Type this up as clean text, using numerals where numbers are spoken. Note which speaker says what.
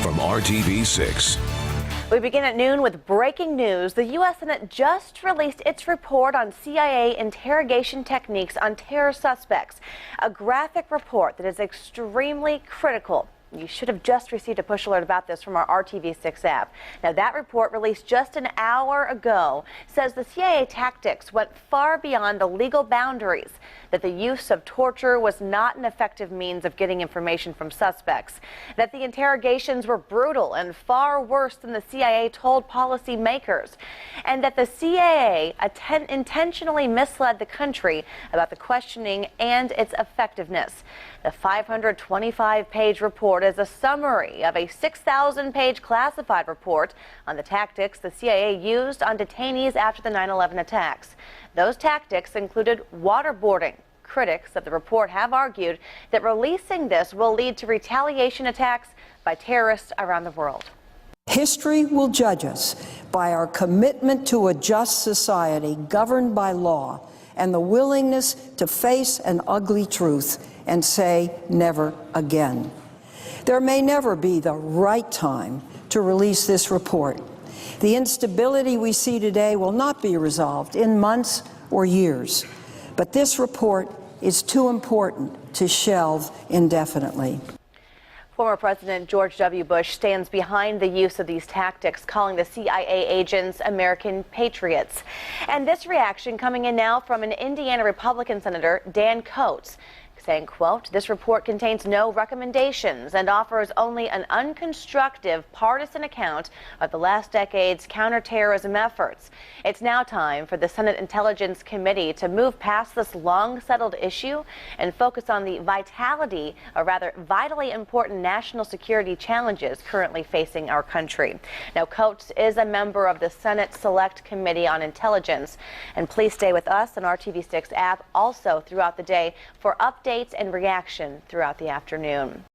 Speaker 1: from RTV6.
Speaker 2: We begin at noon with breaking news. The U.S. Senate just released its report on CIA interrogation techniques on terror suspects, a graphic report that is extremely critical. You should have just received a push alert about this from our RTV6 app. Now, that report, released just an hour ago, says the CIA tactics went far beyond the legal boundaries, that the use of torture was not an effective means of getting information from suspects, that the interrogations were brutal and far worse than the CIA told policymakers, and that the CIA intentionally misled the country about the questioning and its effectiveness. The 525-page report is a summary of a 6,000-page classified report on the tactics the CIA used on detainees after the 9/11 attacks. Those tactics included waterboarding. Critics of the report have argued that releasing this will lead to retaliation attacks by terrorists around the world.
Speaker 3: History will judge us by our commitment to a just society governed by law and the willingness to face an ugly truth and say never again. There may never be the right time to release this report. The instability we see today will not be resolved in months or years, but this report is too important to shelve indefinitely.
Speaker 2: Former President George W. Bush stands behind the use of these tactics, calling the CIA agents American patriots. And this reaction coming in now from an Indiana Republican Senator, Dan Coats, saying, quote, "This report contains no recommendations and offers only an unconstructive partisan account of the last decade's counterterrorism efforts. It's now time for the Senate Intelligence Committee to move past this long-settled issue and focus on the vitally important national security challenges currently facing our country." Now, Coates is a member of the Senate Select Committee on Intelligence. And please stay with us on our TV6 app also throughout the day for updates and reaction throughout the afternoon.